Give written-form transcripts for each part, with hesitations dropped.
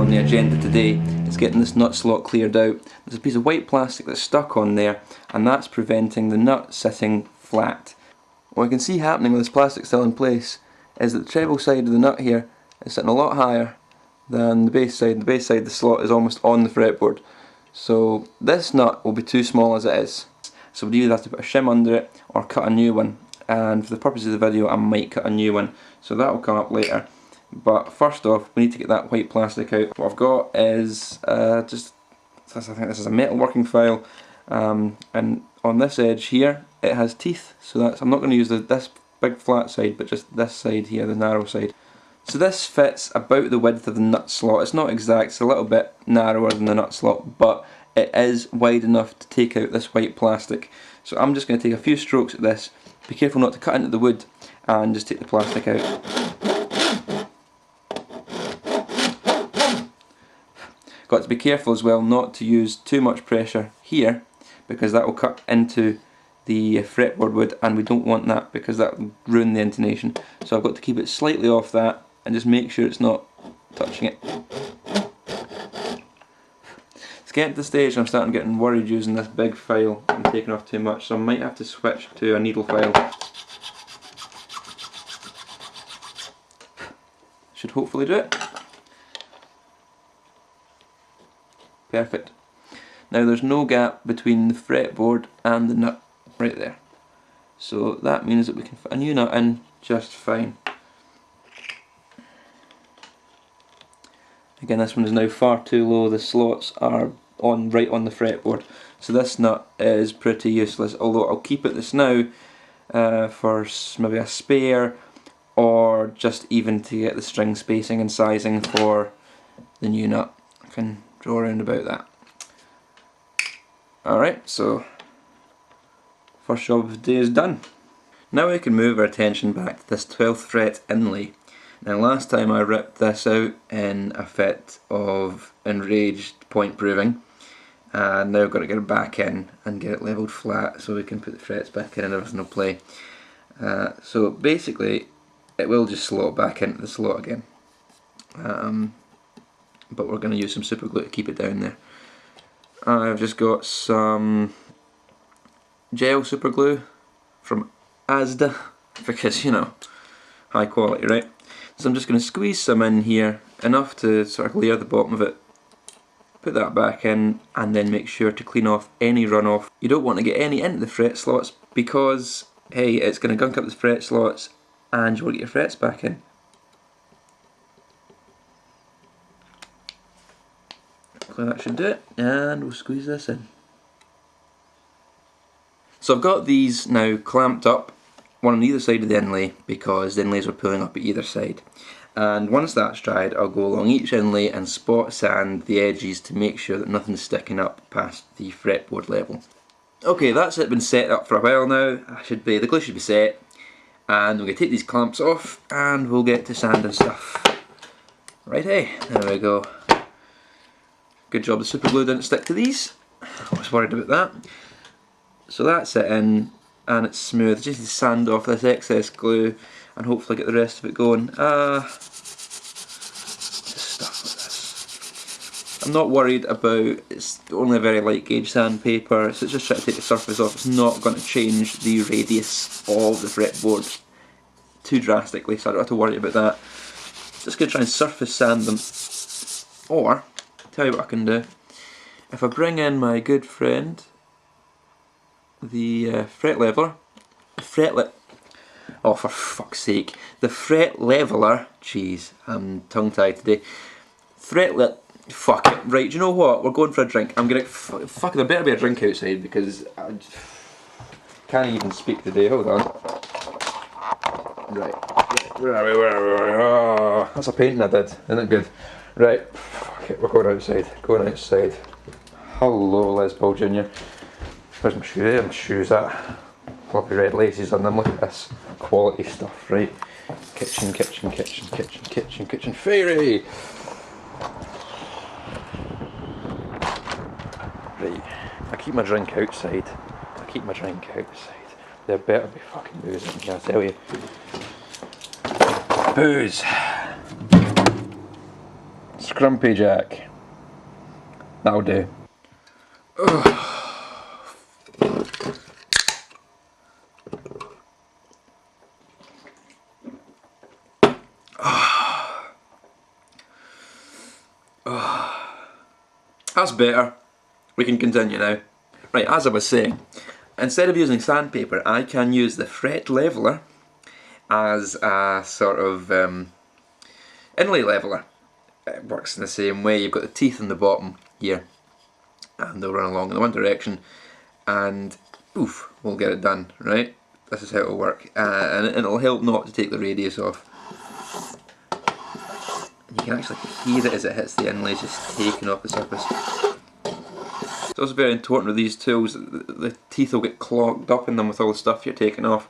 on the agenda today is getting this nut slot cleared out. There's a piece of white plastic that's stuck on there, and that's preventing the nut sitting flat. What we can see happening with this plastic still in place is that the treble side of the nut here is sitting a lot higher than the bass side. The bass side, the slot is almost on the fretboard. So this nut will be too small as it is. So we'd either have to put a shim under it or cut a new one. And for the purpose of the video, I might cut a new one. So that will come up later. But first off, we need to get that white plastic out. What I've got is I think this is a metal working file. And on this edge here, it has teeth. So I'm not going to use this big flat side, but just this side here, the narrow side. So this fits about the width of the nut slot. It's not exact, it's a little bit narrower than the nut slot, but it is wide enough to take out this white plastic. So I'm just going to take a few strokes at this. Be careful not to cut into the wood and just take the plastic out. Got to be careful as well not to use too much pressure here, because that will cut into the fretboard wood, and we don't want that because that will ruin the intonation. So I've got to keep it slightly off that and just make sure it's not touching it. It's getting to the stage and I'm starting getting worried using this big file and taking off too much, so I might have to switch to a needle file. Should hopefully do it. Perfect. Now there's no gap between the fretboard and the nut right there. So that means that we can fit a new nut in just fine. Again, this one is now far too low, the slots are right on the fretboard. So this nut is pretty useless, although I'll keep it this now for maybe a spare, or just even to get the string spacing and sizing for the new nut. I can draw around about that. Alright, so first job of the day is done. Now we can move our attention back to this 12th fret inlay. Now last time I ripped this out in a fit of enraged point proving, and now I've got to get it back in and get it levelled flat so we can put the frets back in and everything will play. So basically it will just slot back into the slot again, but we're going to use some super glue to keep it down there. I've just got some gel super glue from Asda, because you know, high quality, right? So I'm just going to squeeze some in here, enough to sort of layer the bottom of it, put that back in, and then make sure to clean off any runoff. You don't want to get any into the fret slots because, hey, it's going to gunk up the fret slots and you want to get your frets back in. That should do it, and we'll squeeze this in. So I've got these now clamped up, one on either side of the inlay, because the inlays are pulling up at either side. And once that's dried, I'll go along each inlay and spot sand the edges to make sure that nothing's sticking up past the fretboard level. Okay, that's it, been set up for a while now. The glue should be set, and we're going to take these clamps off and we'll get to sanding stuff. Right, hey, there we go. Good job the super glue didn't stick to these. I was worried about that. So that's it in, and it's smooth. Just need to sand off this excess glue and hopefully get the rest of it going. Just stuff like this. I'm not worried about, it's only a very light gauge sandpaper, so it's just trying to take the surface off. It's not going to change the radius of the fretboard too drastically, so I don't have to worry about that. Just going to try and surface sand them. Or, tell you what I can do. If I bring in my good friend, the fret leveler, oh for fuck's sake, the fret leveler, jeez, I'm tongue tied today. Fuck it, right, do you know what, we're going for a drink. I'm gonna, fuck, there better be a drink outside because I can't even speak today, hold on. Right, where are we, oh, that's a painting I did, isn't it good? Right, fuck it, we're going outside, Hello Les Paul Jr. Where's my shoe? There my shoes at. Lovely red laces on them, look at this. Quality stuff, right? Kitchen fairy! Right, I keep my drink outside. There better be fucking booze in here, I tell you. Booze! Scrumpy Jack. That'll do. That's better. We can continue now. Right, as I was saying, instead of using sandpaper, I can use the fret leveler as a sort of inlay leveler. It works in the same way. You've got the teeth on the bottom here, and they'll run along in the one direction, and poof, we'll get it done, right? This is how it'll work, and it'll help not to take the radius off. You can actually hear it as it hits the inlays, just taking off the surface. It's also very important with these tools that the teeth will get clogged up in them with all the stuff you're taking off.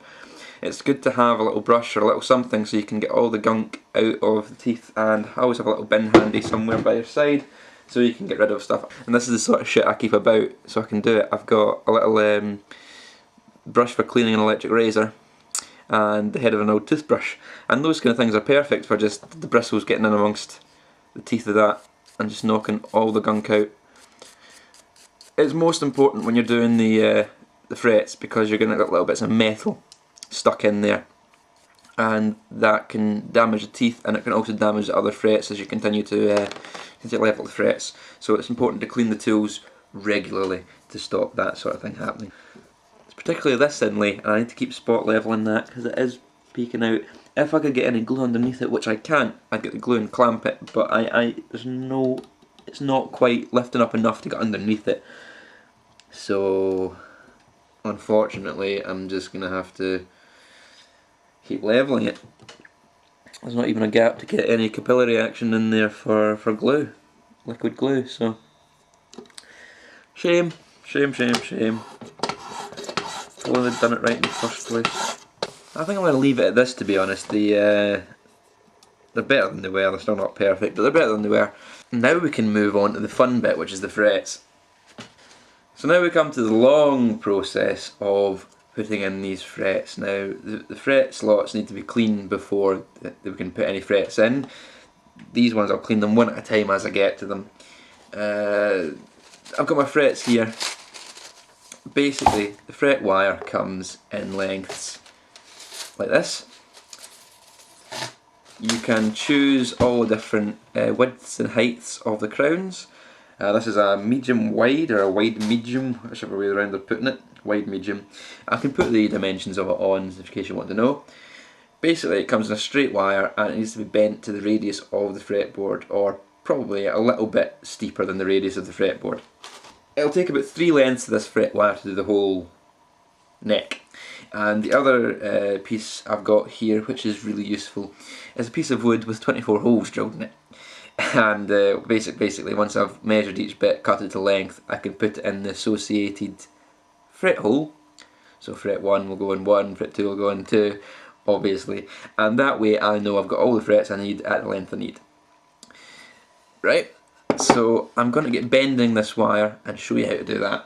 It's good to have a little brush or a little something so you can get all the gunk out of the teeth, and I always have a little bin handy somewhere by your side so you can get rid of stuff. And this is the sort of shit I keep about so I can do it. I've got a little brush for cleaning an electric razor and the head of an old toothbrush, and those kind of things are perfect for just the bristles getting in amongst the teeth of that and just knocking all the gunk out. It's most important when you're doing the frets because you're going to get little bits of metal stuck in there, and that can damage the teeth, and it can also damage the other frets as you continue to level the frets. So it's important to clean the tools regularly to stop that sort of thing happening. It's particularly this inlay, and I need to keep spot leveling that because it is peeking out. If I could get any glue underneath it, which I can't, I'd get the glue and clamp it, but it's not quite lifting up enough to get underneath it. So unfortunately I'm just going to have to keep levelling it. There's not even a gap to get any capillary action in there for glue, liquid glue, so shame, shame, shame, shame. If only they'd done it right in the first place. I think I'm going to leave it at this, to be honest. They're better than they were. They're still not perfect, but they're better than they were. Now we can move on to the fun bit, which is the frets. So now we come to the long process of putting in these frets. Now the fret slots need to be cleaned before we can put any frets in. These ones I'll clean them one at a time as I get to them. I've got my frets here. Basically the fret wire comes in lengths like this. You can choose all the different widths and heights of the crowns. This is a medium wide or a wide medium, whichever way around they're putting it. Wide medium. I can put the dimensions of it on in case you want to know. Basically it comes in a straight wire and it needs to be bent to the radius of the fretboard, or probably a little bit steeper than the radius of the fretboard. It'll take about 3 lengths of this fret wire to do the whole neck. And the other piece I've got here, which is really useful, is a piece of wood with 24 holes drilled in it. And basically once I've measured each bit, cut it to length, I can put it in the associated fret hole. So fret 1 will go in 1, fret 2 will go in 2, obviously. And that way I know I've got all the frets I need at the length I need. Right, so I'm going to get bending this wire and show you how to do that.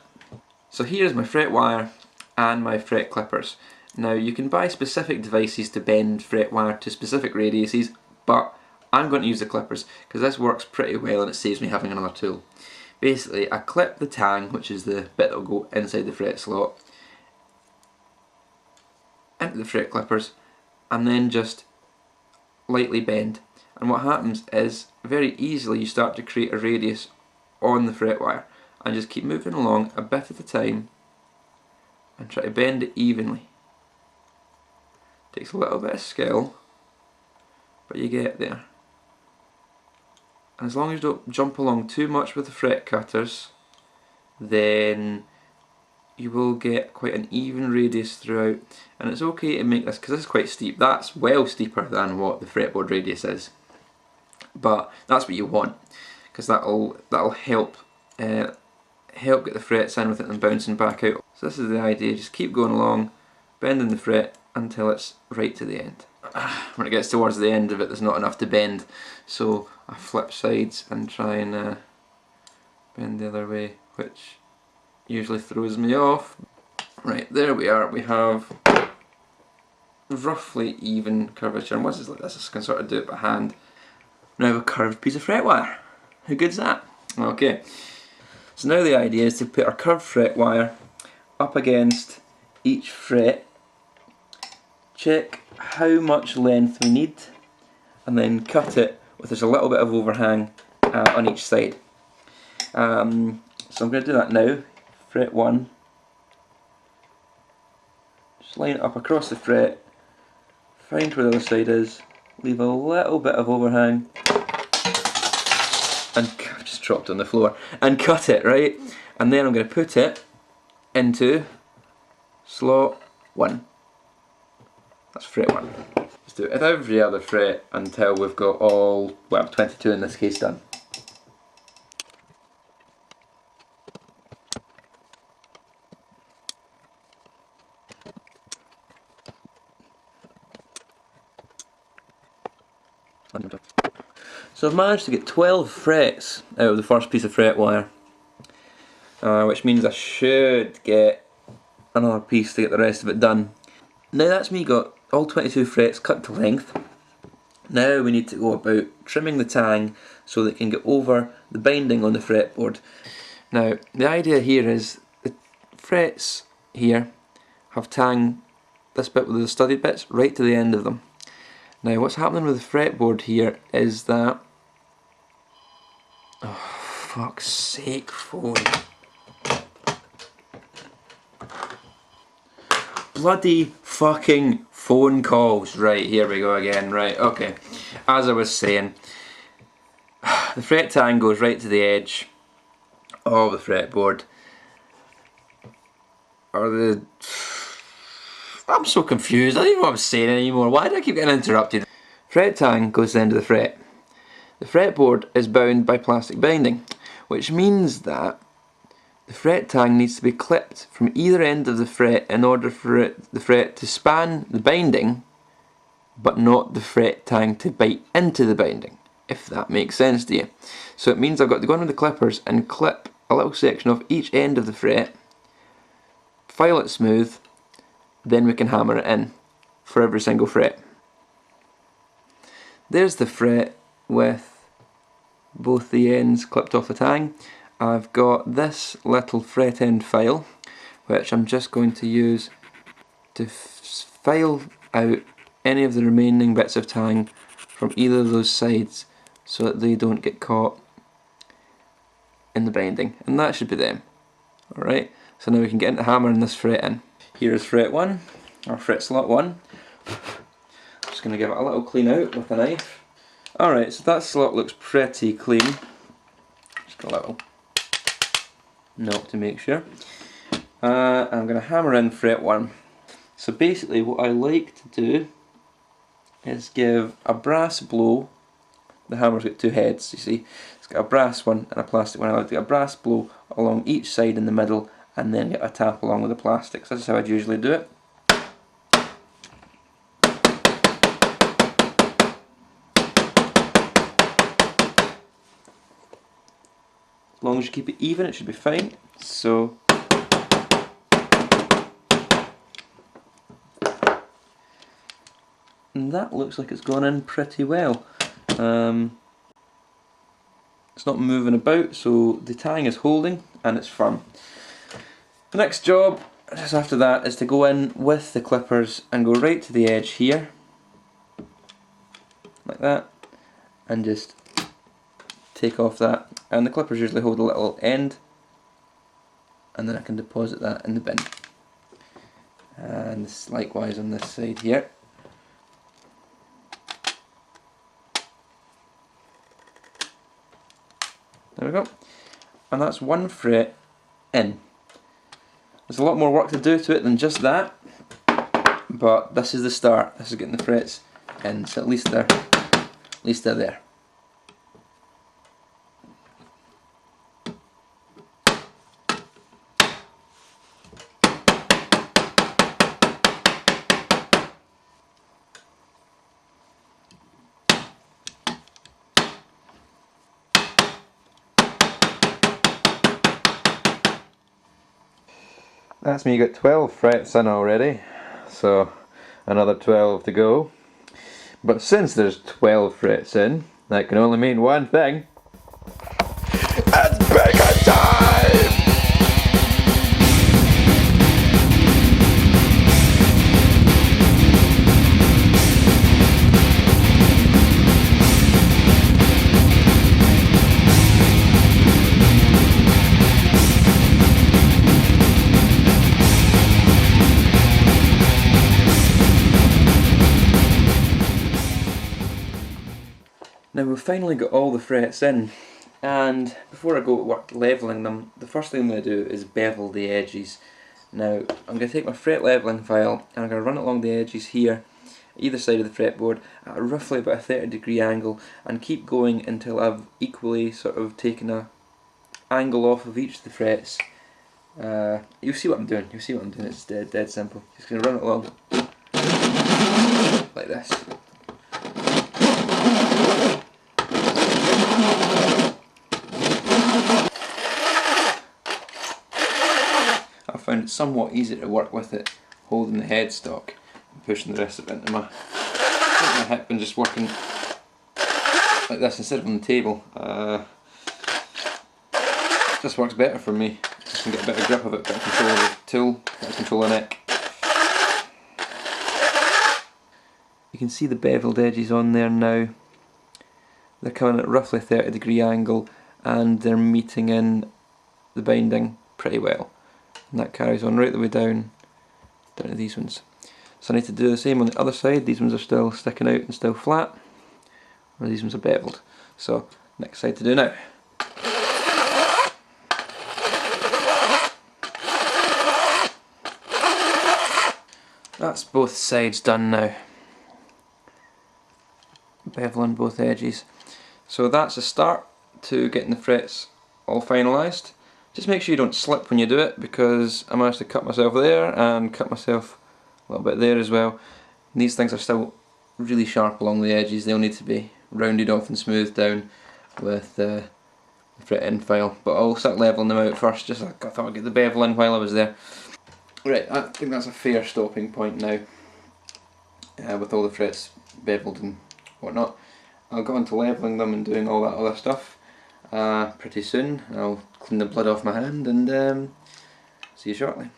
So here's my fret wire and my fret clippers. Now you can buy specific devices to bend fret wire to specific radiuses, but I'm going to use the clippers because this works pretty well and it saves me having another tool. Basically I clip the tang, which is the bit that will go inside the fret slot, into the fret clippers, and then just lightly bend. And what happens is very easily you start to create a radius on the fret wire, and just keep moving along a bit at a time and try to bend it evenly. Takes a little bit of skill, but you get there. And as long as you don't jump along too much with the fret cutters, then you will get quite an even radius throughout. And it's okay to make this, because this is quite steep. That's well steeper than what the fretboard radius is, but that's what you want, because that'll help get the frets in with it and bouncing back out. So this is the idea. Just keep going along, bending the fret until it's right to the end. When it gets towards the end of it, there's not enough to bend, so I flip sides and try and bend the other way, which usually throws me off. Right, there we are. We have roughly even curvature, and once it's like this I can sort of do it by hand. Now I have a curved piece of fret wire. How good's that? Okay, so now the idea is to put our curved fret wire up against each fret, check how much length we need, and then cut it with just a little bit of overhang on each side. So I'm going to do that now. Fret 1, just line it up across the fret, find where the other side is, leave a little bit of overhang, and I've just dropped on the floor, and cut it, right? And then I'm going to put it into slot 1. That's fret 1. Just do it with every other fret until we've got all, well, 22 in this case done. So I've managed to get 12 frets out of the first piece of fret wire, which means I should get another piece to get the rest of it done. Now that's me got all 22 frets cut to length. Now we need to go about trimming the tang so that it can get over the binding on the fretboard. Now the idea here is the frets here have tang, this bit with the studded bits, right to the end of them. Now what's happening with the fretboard here is that, oh fuck's sake, phone. Bloody fucking phone calls. Right, here we go again. Right, okay. As I was saying, the fret tang goes right to the edge of the fretboard. I'm so confused. I don't even know what I'm saying anymore. Why do I keep getting interrupted? Fret tang goes to the end of the fret. The fretboard is bound by plastic binding, which means that the fret tang needs to be clipped from either end of the fret in order for the fret to span the binding, but not the fret tang to bite into the binding, if that makes sense to you. So it means I've got to go in with the clippers and clip a little section off each end of the fret, file it smooth, then we can hammer it in for every single fret. There's the fret with both the ends clipped off the tang. I've got this little fret end file, which I'm just going to use to file out any of the remaining bits of tang from either of those sides so that they don't get caught in the binding, and that should be them. Alright, so now we can get into hammering this fret in. Here is fret 1, or fret slot 1. Just going to give it a little clean out with a knife. Alright, so that slot looks pretty clean. Just a little knock to make sure. I'm going to hammer in fret 1. So basically what I like to do is give a brass blow. The hammer's got two heads, you see. It's got a brass one and a plastic one. I like to get a brass blow along each side in the middle and then get a tap along with the plastic. So that's how I'd usually do it. As long as you keep it even, it should be fine. So and that looks like it's gone in pretty well. It's not moving about, so the tang is holding and it's firm. The next job, just after that, is to go in with the clippers and go right to the edge here, like that, and just take off that. And the clippers usually hold a little end, and then I can deposit that in the bin. And this likewise on this side here. There we go. And that's one fret in. There's a lot more work to do to it than just that, but this is the start. This is getting the frets in, so at least they're there. That's me, got 12 frets in already, so another 12 to go. But since there's 12 frets in, that can only mean one thing. Now we've finally got all the frets in, and before I go to work levelling them, the first thing I'm going to do is bevel the edges. Now I'm going to take my fret levelling file and I'm going to run it along the edges here, either side of the fretboard, at roughly about a 30-degree angle, and keep going until I've equally sort of taken a angle off of each of the frets. You'll see what I'm doing, it's dead simple. Just going to run it along like this. I found it somewhat easier to work with it holding the headstock and pushing the rest of it into my hip and just working like this instead of on the table. Just works better for me. I can get a bit of grip of it, bit of control of the tool, bit of control of the neck. You can see the beveled edges on there now. They're coming at roughly a 30-degree angle and they're meeting in the binding pretty well. And that carries on right the way down to these ones. So I need to do the same on the other side. These ones are still sticking out and still flat, or these ones are beveled. So next side to do now. That's both sides done now. Beveling both edges. So that's a start to getting the frets all finalised. Just make sure you don't slip when you do it, because I managed to cut myself there and cut myself a little bit there as well. And these things are still really sharp along the edges. They'll need to be rounded off and smoothed down with the fret end file. But I'll start levelling them out first, just I thought I'd get the bevel in while I was there. Right, I think that's a fair stopping point now, with all the frets beveled and whatnot. I'll go on to levelling them and doing all that other stuff pretty soon. I'll clean the blood off my hand and see you shortly.